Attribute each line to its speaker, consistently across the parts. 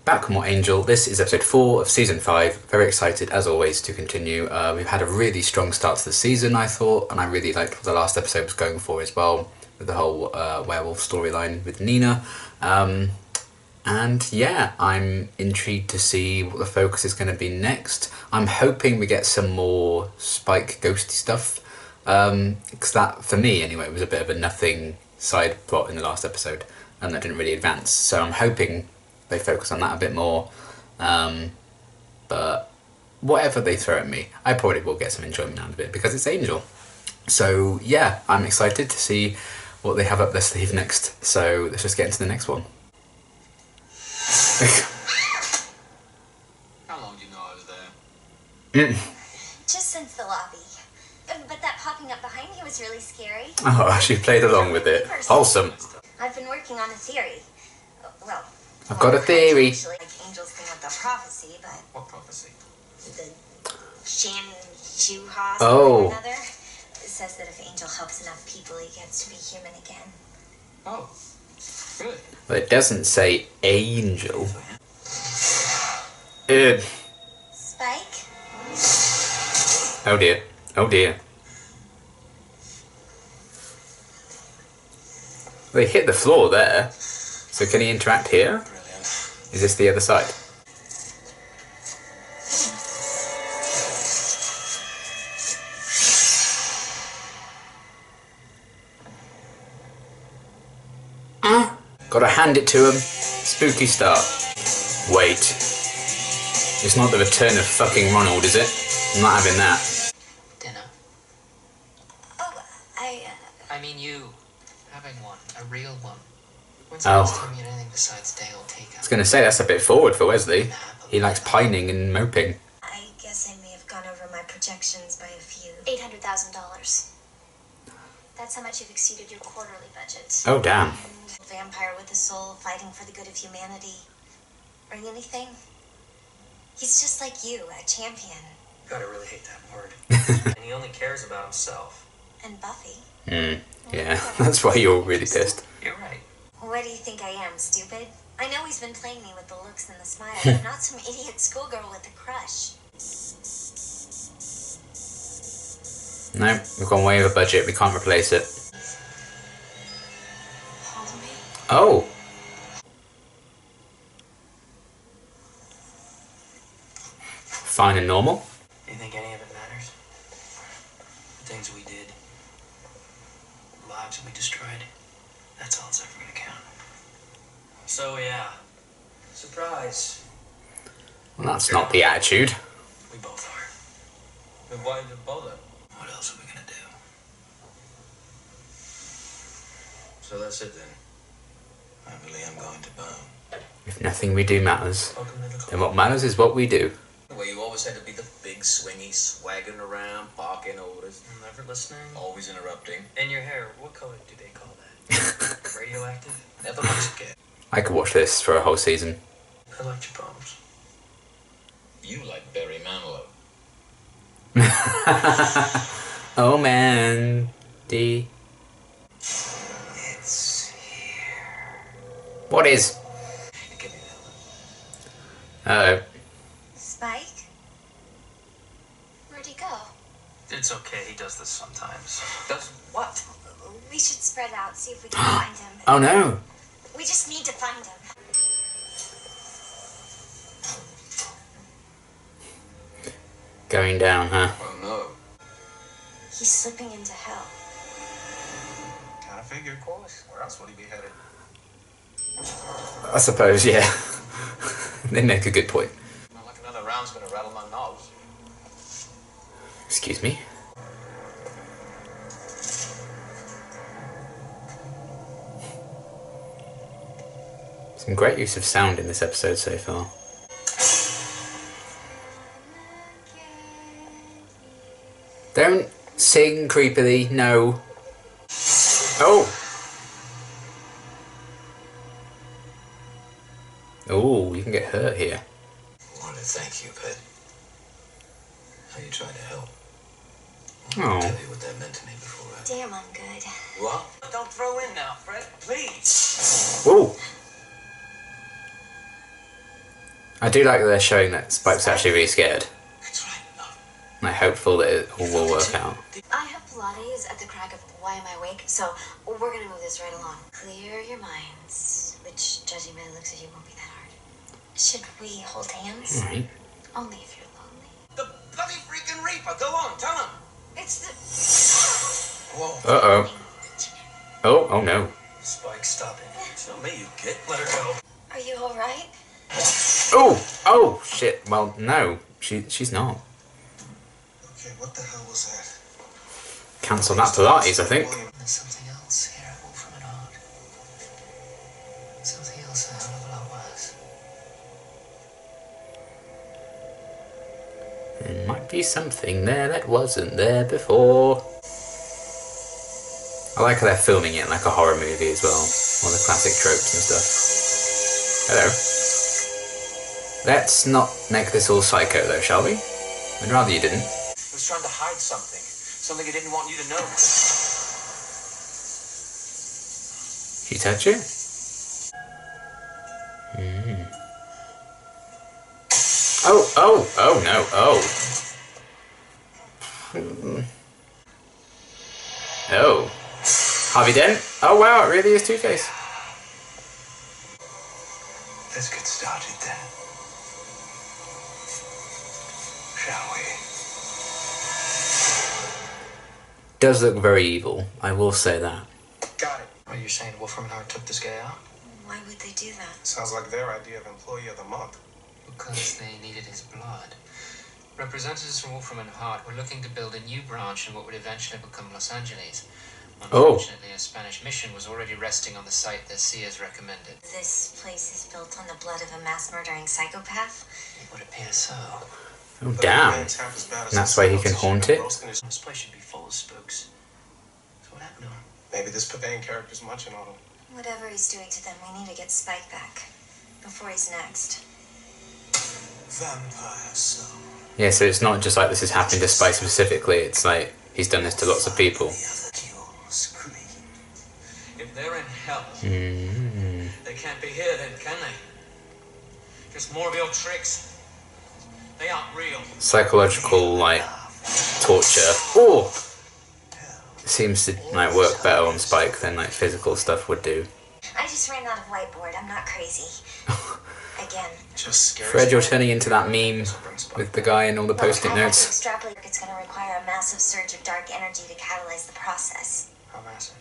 Speaker 1: Back More Angel. This is episode 4 of season 5. Very excited, as always, to continue. We've had a really strong start to the season, I thought, and I really liked what the last episode was going for as well, with the whole werewolf storyline with Nina. And yeah, I'm intrigued to see what the focus is going to be next. I'm hoping we get some more Spike ghosty stuff, because that, for me anyway, was a bit of a nothing side plot in the last episode, and that didn't really advance. So I'm hoping they focus on that a bit more, but whatever they throw at me, I probably will get some enjoyment out of it because it's Angel. So yeah, I'm excited to see what they have up their sleeve next. So let's just get into the next one.
Speaker 2: How long do you know I was there?
Speaker 3: Just since the lobby. But that popping up behind you was really scary.
Speaker 1: Oh, she played along with it. Wholesome.
Speaker 3: I've been working on a theory. Well,
Speaker 1: I've got a theory.
Speaker 3: Actually, like Angel's thing with the prophecy, but
Speaker 2: What prophecy?
Speaker 3: the Shan-Chu-Ha
Speaker 1: Oh.
Speaker 3: another. It says that if Angel helps enough people, he gets to be human again.
Speaker 2: Oh, really?
Speaker 1: But it doesn't say Angel.
Speaker 3: Spike?
Speaker 1: Oh dear. Oh dear. They hit the floor there. So can he interact here?
Speaker 2: Brilliant.
Speaker 1: Is this the other side? Gotta hand it to him. Spooky start. Wait. It's not the return of fucking Ronald, is it? I'm not having that.
Speaker 2: Dinner.
Speaker 3: Oh,
Speaker 2: I mean you. Having one. A real one. When's
Speaker 1: Oh.
Speaker 2: the last time you had anything besides Dale take
Speaker 1: I was gonna say that's a bit forward for Wesley.
Speaker 2: Nah, but
Speaker 1: He likes pining and moping.
Speaker 3: I guess I may have gone over my projections by a few.
Speaker 4: $800,000. That's how much you've exceeded your quarterly budget.
Speaker 1: Oh damn.
Speaker 3: Vampire with a soul fighting for the good of humanity. Bring anything? He's just like you, a champion.
Speaker 5: God, I really hate that word. And he only cares about himself.
Speaker 3: And Buffy.
Speaker 1: Yeah, that's why you're really pissed.
Speaker 5: You're right.
Speaker 3: What do you think I am, stupid? I know he's been playing me with the looks and the smile, but not some idiot schoolgirl with a crush.
Speaker 1: No, we've gone way over budget, we can't replace it.
Speaker 4: Hold me.
Speaker 1: Oh! Fine and normal?
Speaker 5: Do you think any of it matters? The things we did, the lives we destroyed, that's all it's ever gonna count. So yeah, surprise.
Speaker 1: Well, that's not the attitude.
Speaker 5: We both are.
Speaker 2: Then why did you bother?
Speaker 5: What else are we gonna do?
Speaker 2: So that's it then.
Speaker 5: I really am going to bone.
Speaker 1: If nothing we do matters,
Speaker 2: Welcome to the
Speaker 1: then what matters is what we do.
Speaker 6: Well, you always had to be the big swingy, swaggering around, barking orders,
Speaker 5: Never listening.
Speaker 6: always interrupting.
Speaker 5: And your hair, what color do they call that? Radioactive?
Speaker 6: Never much again.
Speaker 1: I could watch this for a whole season.
Speaker 5: I liked your poems.
Speaker 6: You like Barry Manilow.
Speaker 1: Oh man, D.
Speaker 5: It's here.
Speaker 1: What is?
Speaker 5: Give me that.
Speaker 1: Uh-oh.
Speaker 3: Spike?
Speaker 4: Where'd he go?
Speaker 5: It's okay, he does this sometimes.
Speaker 2: Does what?
Speaker 3: We should spread out, see if we can find him.
Speaker 1: Oh no!
Speaker 3: We just need to find him.
Speaker 1: Going down, huh?
Speaker 6: Oh no.
Speaker 3: He's slipping into hell.
Speaker 6: Kinda figured, of course. Where else would he be headed?
Speaker 1: I suppose, yeah. They make a good point.
Speaker 6: Not like another round's gonna rattle my nose.
Speaker 1: Excuse me? Some great use of sound in this episode so far. Don't sing creepily, no. Oh! Oh, you can get hurt here.
Speaker 6: I wanted to thank you, Pet. How you tried to help.
Speaker 1: Oh.
Speaker 6: I'll tell you what that meant to me before I...
Speaker 3: Damn, I'm good.
Speaker 6: What?
Speaker 5: Don't throw in now, Fred. Please.
Speaker 1: Oh! I do like that they're showing that Spike's actually really scared.
Speaker 5: That's right. No.
Speaker 1: I'm hopeful that it all will work out.
Speaker 3: I have Pilates at the crack of why am I awake, so we're gonna move this right along. Clear your minds, which, judging by the looks of you, won't be that hard. Should we hold hands?
Speaker 1: Alright.
Speaker 3: Only if you're lonely.
Speaker 5: The bloody freaking Reaper. Go on, tell him.
Speaker 3: It's the...
Speaker 5: Whoa.
Speaker 1: Uh-oh. Oh no.
Speaker 5: Spike, stop it. It's not me, you kid. Let her go.
Speaker 3: Are you alright?
Speaker 1: Oh shit. Well, no. She's not.
Speaker 7: Okay, what the hell was that?
Speaker 1: Cancel that Pilates, I think.
Speaker 2: There's something else here at Wolfram and Hart. Something else a hell of a lot worse.
Speaker 1: There might be something there that wasn't there before. I like how they're filming it like a horror movie as well. All the classic tropes and stuff. Hello. Let's not make this all psycho though, shall we? I'd rather you didn't.
Speaker 5: He was trying to hide something. Something he didn't want you to know.
Speaker 1: She touch it? Oh no, Oh. Harvey Dent? Oh wow, it really is Two-Face.
Speaker 7: Let's get started then. Shall we?
Speaker 1: Does look very evil, I will say that.
Speaker 5: Got it. Are you saying Wolfram and Hart took this guy out?
Speaker 3: Why would they do that?
Speaker 7: Sounds like their idea of employee of the month.
Speaker 2: Because they needed his blood. Representatives from Wolfram and Hart were looking to build a new branch in what would eventually become Los Angeles. Unfortunately, a Spanish mission was already resting on the site their seers recommended.
Speaker 3: This place is built on the blood of a mass-murdering psychopath?
Speaker 2: It would appear so.
Speaker 1: Oh damn. And that's why he can haunt it?
Speaker 5: This place should be full of spooks. So what happened to him?
Speaker 7: Maybe this Pavane character's munching on him.
Speaker 3: Whatever he's doing to them, we need to get Spike back. Before he's next.
Speaker 7: Vampire soul.
Speaker 1: Yeah, so it's not just like this is happening to Spike specifically, it's like he's done this to lots of people.
Speaker 5: If they're in hell, they can't be here then, can they? Just more of your tricks. They aren't real.
Speaker 1: Psychological, like, torture. Oh! It seems to, like, work better on Spike than, like, physical stuff would do.
Speaker 3: I just ran out of whiteboard. I'm not crazy. Again.
Speaker 7: Just scares
Speaker 1: Fred, you're
Speaker 7: me.
Speaker 1: turning into that meme with the guy and all the post-it
Speaker 3: Well, I have to
Speaker 1: notes.
Speaker 3: extrapolate. It's going to require a massive surge of dark energy to catalyze the process.
Speaker 5: How massive?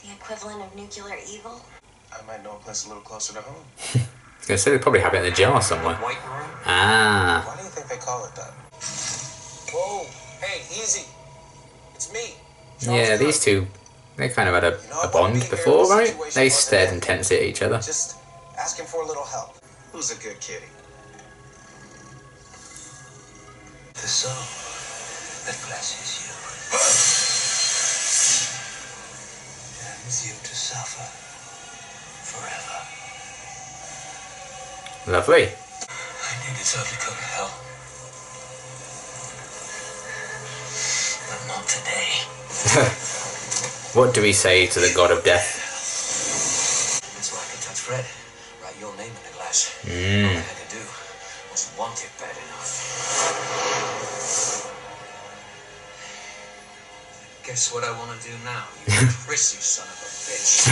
Speaker 3: The equivalent of nuclear evil?
Speaker 7: I might know a place a little closer to home.
Speaker 1: I was going to say they probably have it in a jar somewhere.
Speaker 5: White room?
Speaker 1: Ah.
Speaker 7: Why do you think they call it that?
Speaker 5: Whoa, hey, easy. It's me.
Speaker 1: Yeah, these two, they kind of had a bond before, right? They stared intensely at each other.
Speaker 7: Just asking for a little help. Who's a good kitty?
Speaker 6: The soul that blesses you. Damns you to suffer forever.
Speaker 1: Lovely.
Speaker 6: I knew deserved to go to hell. But not today.
Speaker 1: What do we say to the god of death?
Speaker 6: That's why I could touch Fred. Write your name in the glass. All I had to do was want it bad enough. Guess what I want to do now, you prissy son of a bitch.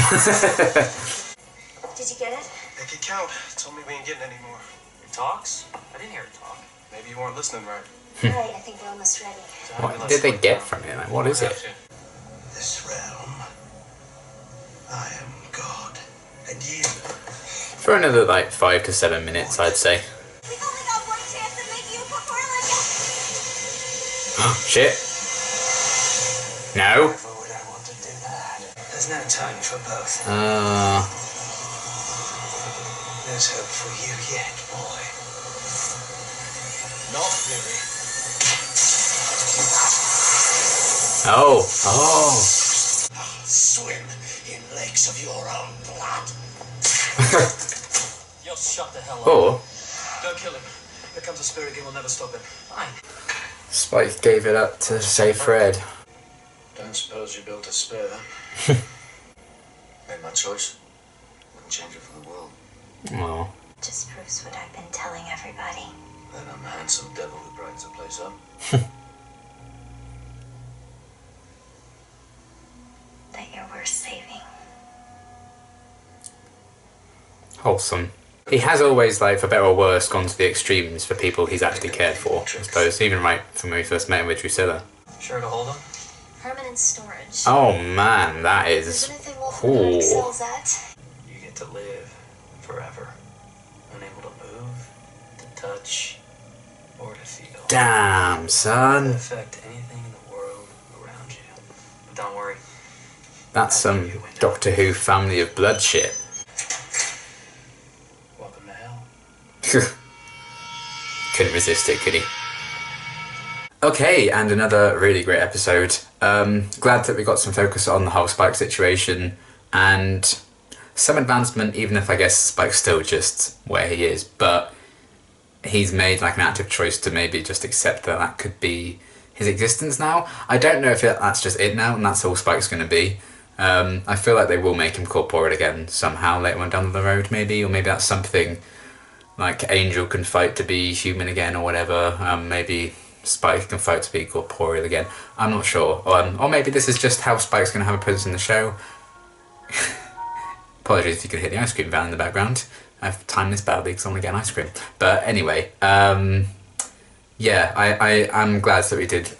Speaker 3: Did you get it?
Speaker 7: Make it count. Told me we ain't getting any more.
Speaker 5: It talks? I didn't hear it talk.
Speaker 7: Maybe you weren't listening right.
Speaker 3: Alright, I think we're almost ready.
Speaker 1: What did they get from it? Like, what is it?
Speaker 6: This realm, I am God, and you.
Speaker 1: For another, like, 5 to 7 minutes, I'd say.
Speaker 3: We've only got one chance of making it before
Speaker 1: Shit. No.
Speaker 6: Never would I want to do that. There's no time for both. There's hope for you yet, boy. Not really.
Speaker 1: Oh.
Speaker 6: Swim in lakes of your own blood.
Speaker 5: You'll shut the hell up.
Speaker 1: Oh.
Speaker 5: Don't kill him. Here comes a spirit king, will never stop him. Fine.
Speaker 1: Spike gave it up to save Fred.
Speaker 7: Don't suppose you built a spare.
Speaker 6: Made my choice. Wouldn't change it for the world.
Speaker 1: Oh.
Speaker 4: Just proves what I've been telling everybody.
Speaker 6: That I'm a handsome devil who brightens the place up.
Speaker 4: That you're worth saving.
Speaker 1: Wholesome. He has always, like, for better or worse, gone to the extremes for people he's actually cared for, I suppose. Even right from when we first met him with Drusilla.
Speaker 5: Sure to hold them?
Speaker 4: Permanent storage.
Speaker 1: Oh man, that
Speaker 3: Is
Speaker 1: is...
Speaker 3: anything Wolfman
Speaker 1: Ooh.
Speaker 3: excels at?
Speaker 5: You get to live forever. Unable to move, to touch, or to feel.
Speaker 1: Damn,
Speaker 5: To
Speaker 1: son.
Speaker 5: affect anything in the world around you. But don't worry.
Speaker 1: That's some Doctor Who Family of Blood shit.
Speaker 5: Welcome to hell.
Speaker 1: Couldn't resist it, could he? Okay, and another really great episode. Glad that we got some focus on the whole Spike situation and some advancement, even if I guess Spike's still just where he is, but he's made like an active choice to maybe just accept that that could be his existence now. I don't know if that's just it now and that's all Spike's going to be. I feel like they will make him corporeal again somehow later on down the road maybe, or maybe that's something like Angel can fight to be human again or whatever. Maybe Spike can fight to be corporeal again. I'm not sure. Or maybe this is just how Spike's going to have a presence in the show. Apologies if you can hear the ice cream van in the background. I've timed this badly because I want to get an ice cream. But anyway, yeah, I'm glad that we did,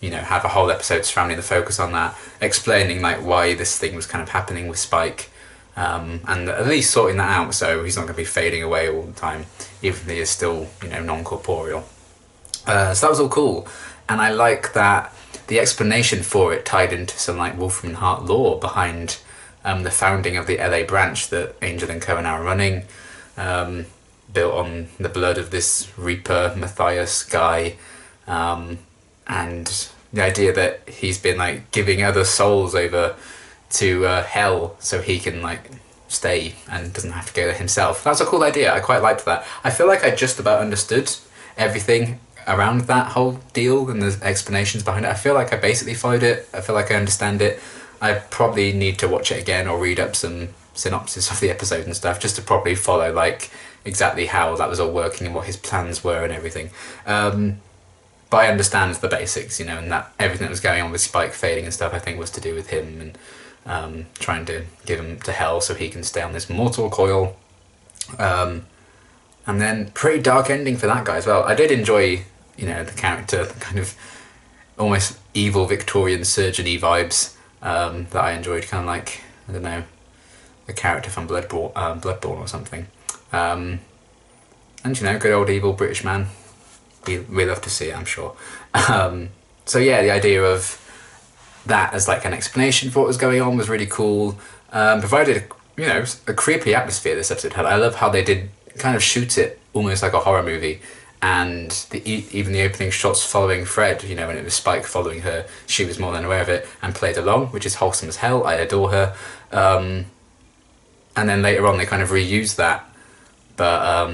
Speaker 1: you know, have a whole episode surrounding the focus on that, explaining like why this thing was kind of happening with Spike, and at least sorting that out so he's not going to be fading away all the time, even if he is still, you know, non-corporeal. So that was all cool, and I like that the explanation for it tied into some like Wolfram and Hart lore behind the founding of the LA branch that Angel and Co are now running, built on the blood of this Reaper Matthias guy, and the idea that he's been like giving other souls over to hell so he can like stay and doesn't have to go there himself. That's a cool idea. I quite liked that. I feel like I just about understood everything around that whole deal and the explanations behind it. I feel like I basically followed it. I feel like I understand it. I probably need to watch it again or read up some synopsis of the episode and stuff just to properly follow like exactly how that was all working and what his plans were and everything. But I understand the basics, you know, and that everything that was going on with Spike fading and stuff I think was to do with him and trying to give him to hell so he can stay on this mortal coil. And then pretty dark ending for that guy as well. I did enjoy, you know, the character, the kind of almost evil Victorian surgeon-y vibes that I enjoyed, kind of like, I don't know, a character from Bloodborne or something. And, you know, good old evil British man. We love to see it, I'm sure. So yeah, the idea of that as like an explanation for what was going on was really cool. Provided, you know, a creepy atmosphere this episode had. I love how they did kind of shoot it almost like a horror movie, and even the opening shots following Fred, you know, when it was Spike following her, she was more than aware of it and played along, which is wholesome as hell. I adore her. And then later on they kind of reused that, but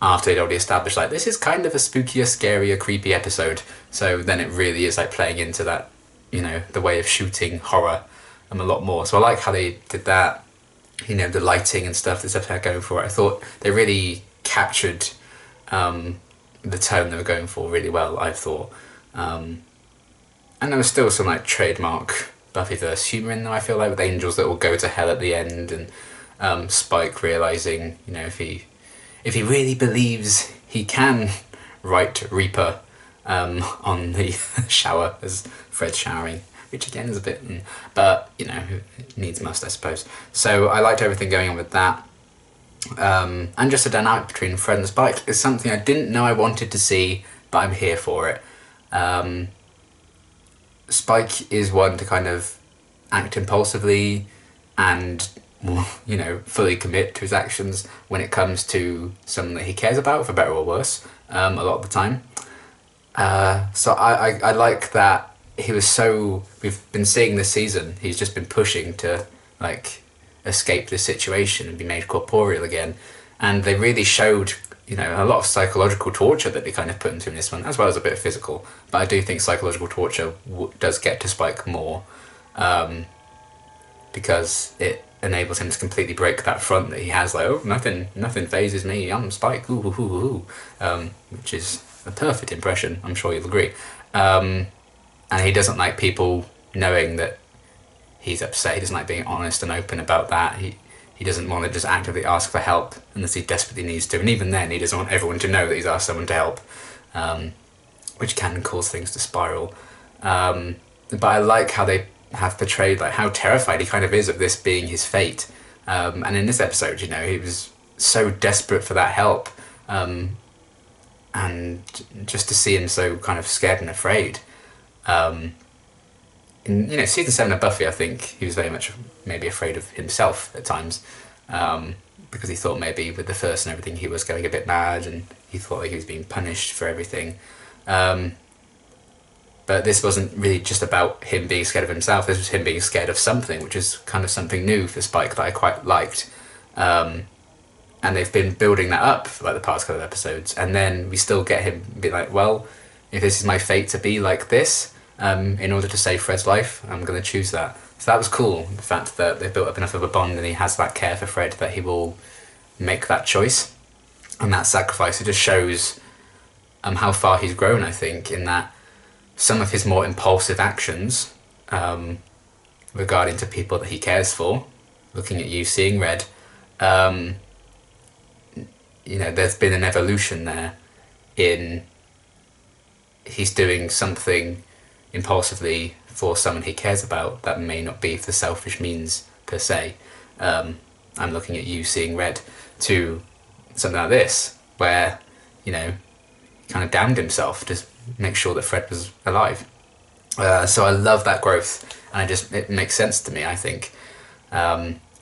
Speaker 1: after they'd already established like this is kind of a spookier, scarier, creepy episode, so then it really is like playing into that, you know, the way of shooting horror a lot more. So I like how they did that, you know, the lighting and stuff this episode had going for it. I thought they really captured the tone they were going for really well, I thought. And there was still some like trademark Buffyverse humour in there, I feel like, with angels that will go to hell at the end, and Spike realising, you know, if he really believes he can write Reaper on the shower as Fred's showering, which again is a bit, but, you know, needs must, I suppose. So I liked everything going on with that. And just the dynamic between Fred and Spike is something I didn't know I wanted to see, but I'm here for it. Spike is one to kind of act impulsively and, you know, fully commit to his actions when it comes to something that he cares about, for better or worse, a lot of the time. So I like that he was so... We've been seeing this season, he's just been pushing to, like, escape this situation and be made corporeal again. And they really showed, you know, a lot of psychological torture that they kind of put into in this one, as well as a bit of physical. But I do think psychological torture does get to Spike more, because it enables him to completely break that front that he has, like, oh, nothing phases me, I'm Spike, ooh, ooh, ooh, ooh. Which is a perfect impression, I'm sure you'll agree. And he doesn't like people knowing that he's upset. He doesn't like being honest and open about that. He doesn't want to just actively ask for help unless he desperately needs to. And even then, he doesn't want everyone to know that he's asked someone to help, which can cause things to spiral. But I like how they have portrayed like how terrified he kind of is of this being his fate. And in this episode, you know, he was so desperate for that help. And just to see him so kind of scared and afraid. In, you know, season 7 of Buffy, I think he was very much maybe afraid of himself at times, because he thought maybe with the first and everything he was going a bit mad, and he thought like he was being punished for everything. But this wasn't really just about him being scared of himself. This was him being scared of something, which is kind of something new for Spike that I quite liked. And they've been building that up for like the past couple of episodes, and then we still get him be like, well, if this is my fate to be like this, in order to save Fred's life, I'm going to choose that. So that was cool, the fact that they've built up enough of a bond and he has that care for Fred that he will make that choice and that sacrifice. It just shows how far he's grown, I think, in that some of his more impulsive actions regarding to people that he cares for, looking at you, seeing red, you know, there's been an evolution there in he's doing something impulsively for someone he cares about that may not be for selfish means per se. I'm looking at you, seeing red, to something like this where, you know, he kind of damned himself to make sure that Fred was alive. So I love that growth, and it makes sense to me, I think,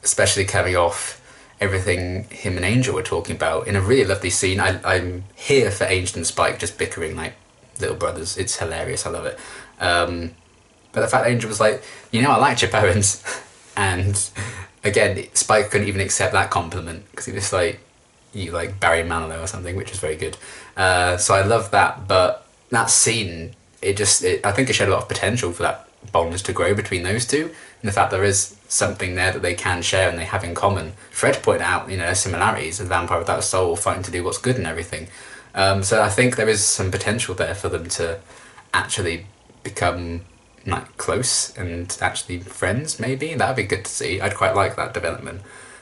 Speaker 1: especially coming off everything him and Angel were talking about in a really lovely scene. I'm here for Angel and Spike just bickering like little brothers. It's hilarious, I love it. But the fact that Angel was like, you know, I liked your poems, and again, Spike couldn't even accept that compliment because he was like, you like Barry Manilow or something, which is very good. So I love that, but that scene, I think it showed a lot of potential for that bond to grow between those two, and the fact there is something there that they can share and they have in common. Fred pointed out, you know, similarities, a vampire without a soul fighting to do what's good and everything. So I think there is some potential there for them to actually become like close and actually friends, maybe. That'd be good to see. I'd quite like that development.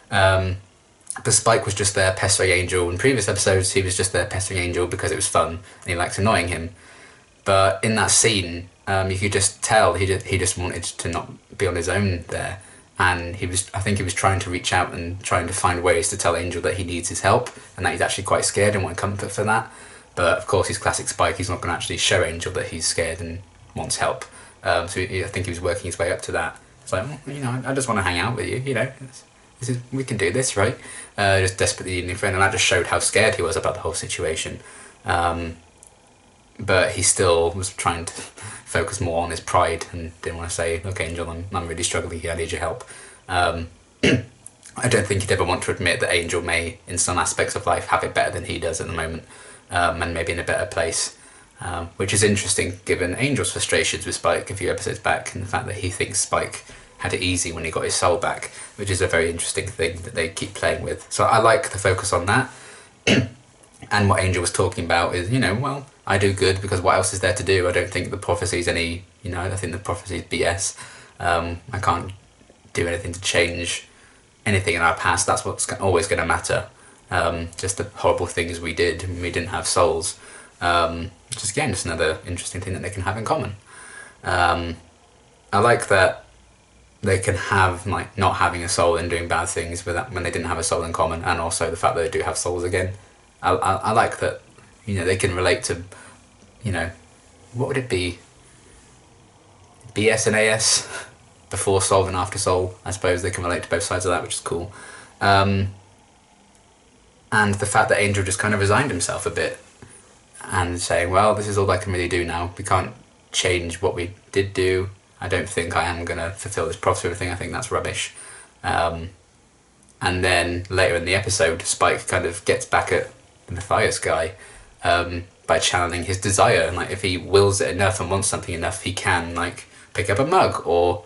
Speaker 1: But Spike was just there pestering Angel. In previous episodes, he was just there pestering Angel because it was fun and he liked annoying him. But in that scene, you could just tell he just wanted to not be on his own there. And I think he was trying to reach out and trying to find ways to tell Angel that he needs his help and that he's actually quite scared and want comfort for that. But of course, he's classic Spike. He's not going to actually show Angel that he's scared and wants help. So I think he was working his way up to that. It's like, well, you know, I just want to hang out with you. You know, we can do this, right? Just desperately needing a friend, and that just showed how scared he was about the whole situation. But he still was trying to focus more on his pride and didn't want to say, look, Angel, I'm really struggling here, I need your help. I don't think he'd ever want to admit that Angel may, in some aspects of life, have it better than he does at the moment, and maybe in a better place. Which is interesting given Angel's frustrations with Spike a few episodes back, and the fact that he thinks Spike had it easy when he got his soul back, which is a very interesting thing that they keep playing with. So I like the focus on that. And what Angel was talking about is, you know, well, I do good because what else is there to do? I don't think the prophecy's any, you know, I think the prophecy's BS. I can't do anything to change anything in our past. That's what's always going to matter. Just the horrible things we did when we didn't have souls. Which is, again, just another interesting thing that they can have in common. I like that they can have, like, not having a soul and doing bad things with that when they didn't have a soul in common, and also the fact that they do have souls again. I like that, you know, they can relate to, you know, what would it be? BS and AS? Before soul and after soul. I suppose they can relate to both sides of that, which is cool. And the fact that Angel just kind of resigned himself a bit and saying, well, this is all I can really do now. We can't change what we did do. I don't think I am going to fulfill this prophecy thing. I think that's rubbish. And then later in the episode, Spike kind of gets back at the Matthias guy by channeling his desire. And like, if he wills it enough and wants something enough, he can like pick up a mug or,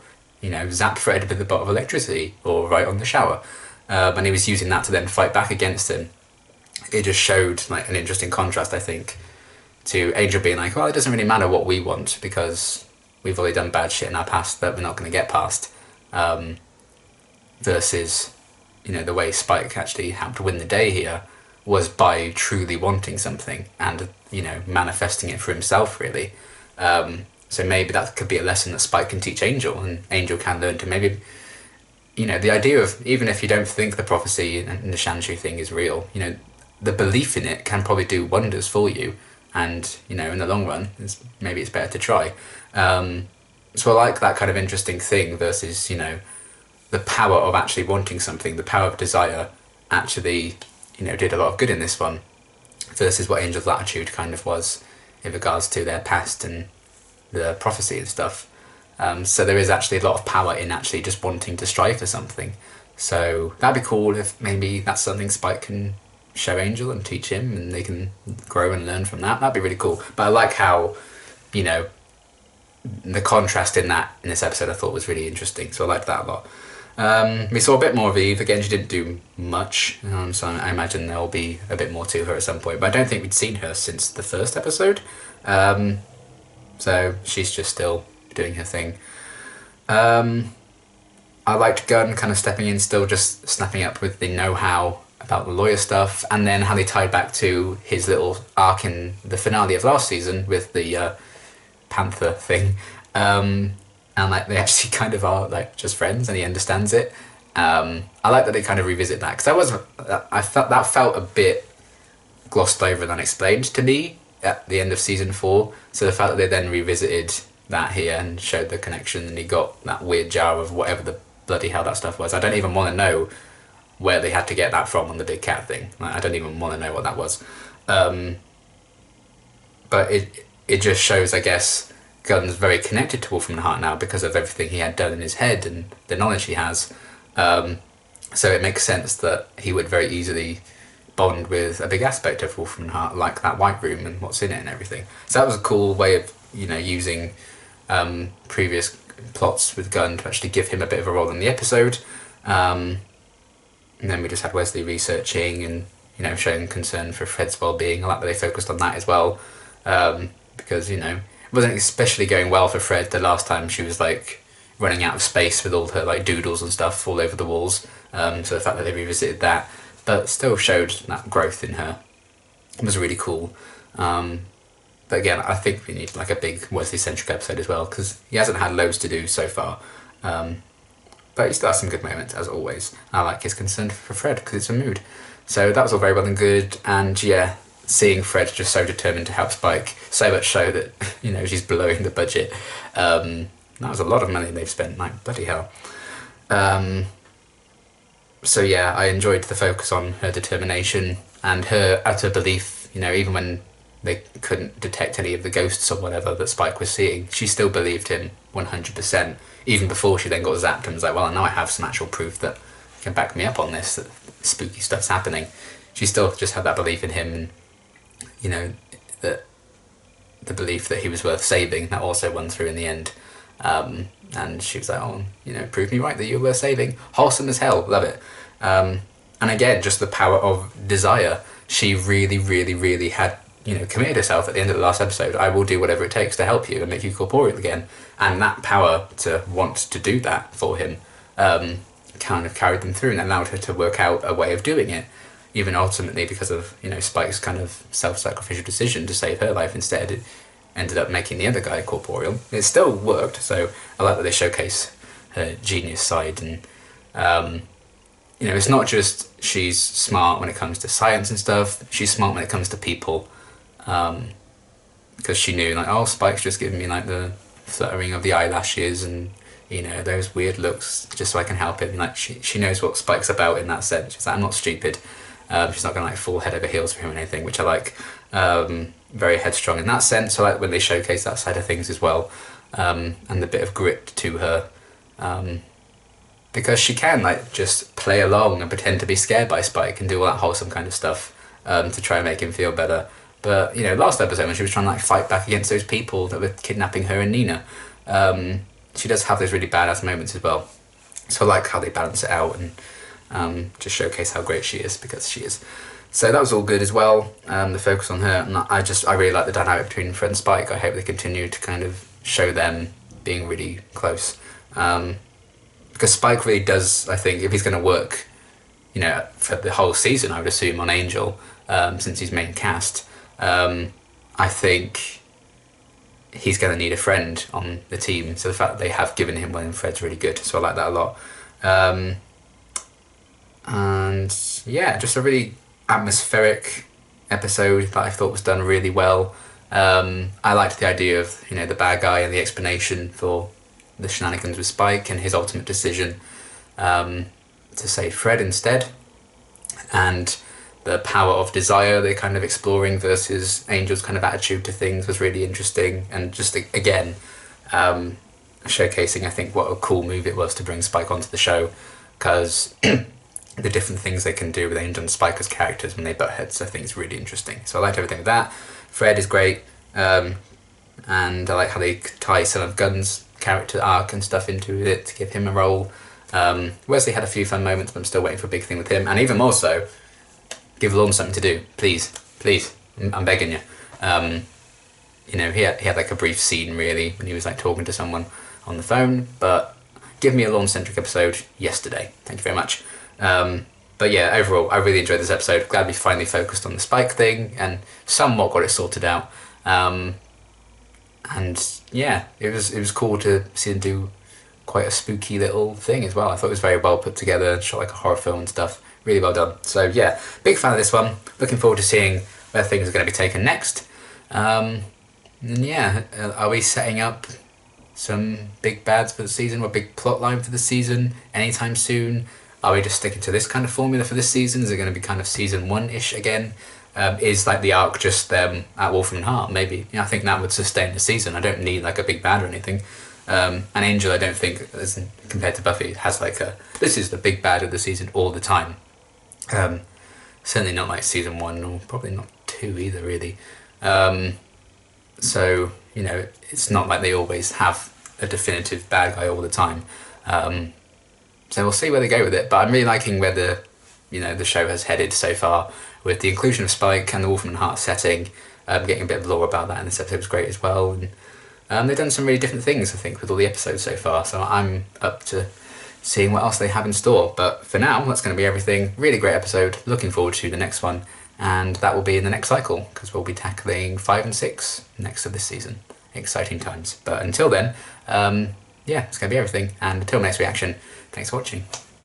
Speaker 1: zap Fred with a bolt of electricity or right on the shower. And he was using that to then fight back against him. It just showed like an interesting contrast, I think, to Angel being like, well, it doesn't really matter what we want because we've already done bad shit in our past that we're not going to get past. Versus, the way Spike actually helped win the day here was by truly wanting something and, manifesting it for himself, really. So maybe that could be a lesson that Spike can teach Angel, and Angel can learn to maybe, the idea of, even if you don't think the prophecy and the Shanshu thing is real, the belief in it can probably do wonders for you. And, in the long run, maybe it's better to try. So I like that kind of interesting thing versus, the power of actually wanting something, the power of desire actually, did a lot of good in this one versus what Angel's attitude kind of was in regards to their past and the prophecy and stuff. So there is actually a lot of power in actually just wanting to strive for something. So that'd be cool if maybe that's something Spike can show Angel and teach him and they can grow and learn from that. That'd be really cool. But I like how, the contrast in this episode I thought was really interesting. So I liked that a lot. We saw a bit more of Eve. Again, she didn't do much, so I imagine there'll be a bit more to her at some point. But I don't think we'd seen her since the first episode. So she's just still doing her thing. I liked Gunn kind of stepping in, still just snapping up with the know-how about the lawyer stuff, and then how they tied back to his little arc in the finale of last season with the Panther thing. And like they actually kind of are like just friends, and he understands it. I like that they kind of revisit that because I thought that felt a bit glossed over and unexplained to me at the end of season 4. So the fact that they then revisited that here and showed the connection, and he got that weird jar of whatever the bloody hell that stuff was. I don't even want to know where they had to get that from on the big cat thing. Like, I don't even want to know what that was. But it just shows, I guess, Gunn's very connected to Wolf from the Heart now because of everything he had done in his head and the knowledge he has. So it makes sense that he would very easily bond with a big aspect of Wolf from the Heart, like that white room and what's in it and everything. So that was a cool way of, using previous plots with Gunn to actually give him a bit of a role in the episode. And then we just had Wesley researching and, showing concern for Fred's well-being. I like that they focused on that as well. Because, it wasn't especially going well for Fred the last time she was, like, running out of space with all her, like, doodles and stuff all over the walls. So the fact that they revisited that, but still showed that growth in her, was really cool. But again, I think we need, like, a big Wesley-centric episode as well, because he hasn't had loads to do so far. But he still has some good moments, as always. I like his concern for Fred, because it's a mood. So that was all very well and good, and yeah, seeing Fred just so determined to help Spike, so much so that, she's blowing the budget. That was a lot of money they've spent, like, bloody hell. So yeah, I enjoyed the focus on her determination and her utter belief, even when they couldn't detect any of the ghosts or whatever that Spike was seeing, she still believed him 100%, even before she then got zapped and was like, well, now I have some actual proof that can back me up on this, that spooky stuff's happening. She still just had that belief in him, and, that the belief that he was worth saving, that also won through in the end. And she was like, oh, prove me right that you're worth saving. Wholesome as hell, love it. And again, just the power of desire. She really, really, really had, committed herself at the end of the last episode. I will do whatever it takes to help you and make you corporeal again. And that power to want to do that for him kind of carried them through and allowed her to work out a way of doing it. Even ultimately because of, Spike's kind of self-sacrificial decision to save her life instead, it ended up making the other guy corporeal. It still worked, so I like that they showcase her genius side. And, it's not just she's smart when it comes to science and stuff, she's smart when it comes to people. Because she knew, like, oh, Spike's just giving me, like, the fluttering of the eyelashes and, those weird looks just so I can help him. Like, she knows what Spike's about in that sense. She's like, I'm not stupid. She's not going to, like, fall head over heels for him or anything, which I like. Very headstrong in that sense. I like when they showcase that side of things as well. And the bit of grit to her. Because she can, like, just play along and pretend to be scared by Spike and do all that wholesome kind of stuff to try and make him feel better. But, last episode when she was trying to, like, fight back against those people that were kidnapping her and Nina, she does have those really badass moments as well. So I like how they balance it out and just showcase how great she is, because she is. So that was all good as well. The focus on her, and I really like the dynamic between Fred and Spike. I hope they continue to kind of show them being really close, because Spike really does, I think, if he's going to work, you know, for the whole season, I would assume, on Angel, since he's main cast, I think he's going to need a friend on the team. So the fact that they have given him one, Fred's really good. So I like that a lot. And yeah, just a really atmospheric episode that I thought was done really well. I liked the idea of, you know, the bad guy and the explanation for the shenanigans with Spike and his ultimate decision to save Fred instead, and the power of desire they're kind of exploring versus Angel's kind of attitude to things was really interesting, and just again showcasing, I think, what a cool move it was to bring Spike onto the show, because the different things they can do with Angel and Spike as characters when they butt heads, I think is really interesting. So I liked everything with that. Fred is great, and I like how they tie some of Gunn's character arc and stuff into it to give him a role. Wesley had a few fun moments, but I'm still waiting for a big thing with him, and even more so, give Lorne something to do, please, I'm begging you. You know, he had like a brief scene really when he was like talking to someone on the phone, but give me a Lorne-centric episode yesterday. Thank you very much. But yeah, overall, I really enjoyed this episode. Glad we finally focused on the Spike thing and somewhat got it sorted out. And yeah, it was cool to see them do quite a spooky little thing as well. I thought it was very well put together, shot like a horror film and stuff. Really well done. So yeah, big fan of this one. Looking forward to seeing where things are going to be taken next. And yeah, are we setting up some big bads for the season, or a big plot line for the season anytime soon? Are we just sticking to this kind of formula for this season? Is it going to be kind of season 1-ish again? Is like the arc just them at Wolfram and Hart? Maybe. You know, I think that would sustain the season. I don't need like a big bad or anything. And Angel, I don't think, as compared to Buffy, has like this is the big bad of the season all the time. Certainly not like season 1, or probably not 2 either, really. So, you know, it's not like they always have a definitive bad guy all the time. So we'll see where they go with it, but I'm really liking where the show has headed so far, with the inclusion of Spike and the Wolfram and Hart setting. Getting a bit of lore about that in this episode was great as well, and they've done some really different things, I think, with all the episodes so far, so I'm up to seeing what else they have in store. But for now, that's going to be everything. Really great episode, looking forward to the next one, and that will be in the next cycle, because we'll be tackling 5 and 6 next of this season. Exciting times. But until then, yeah, it's going to be everything, and until next reaction, thanks for watching.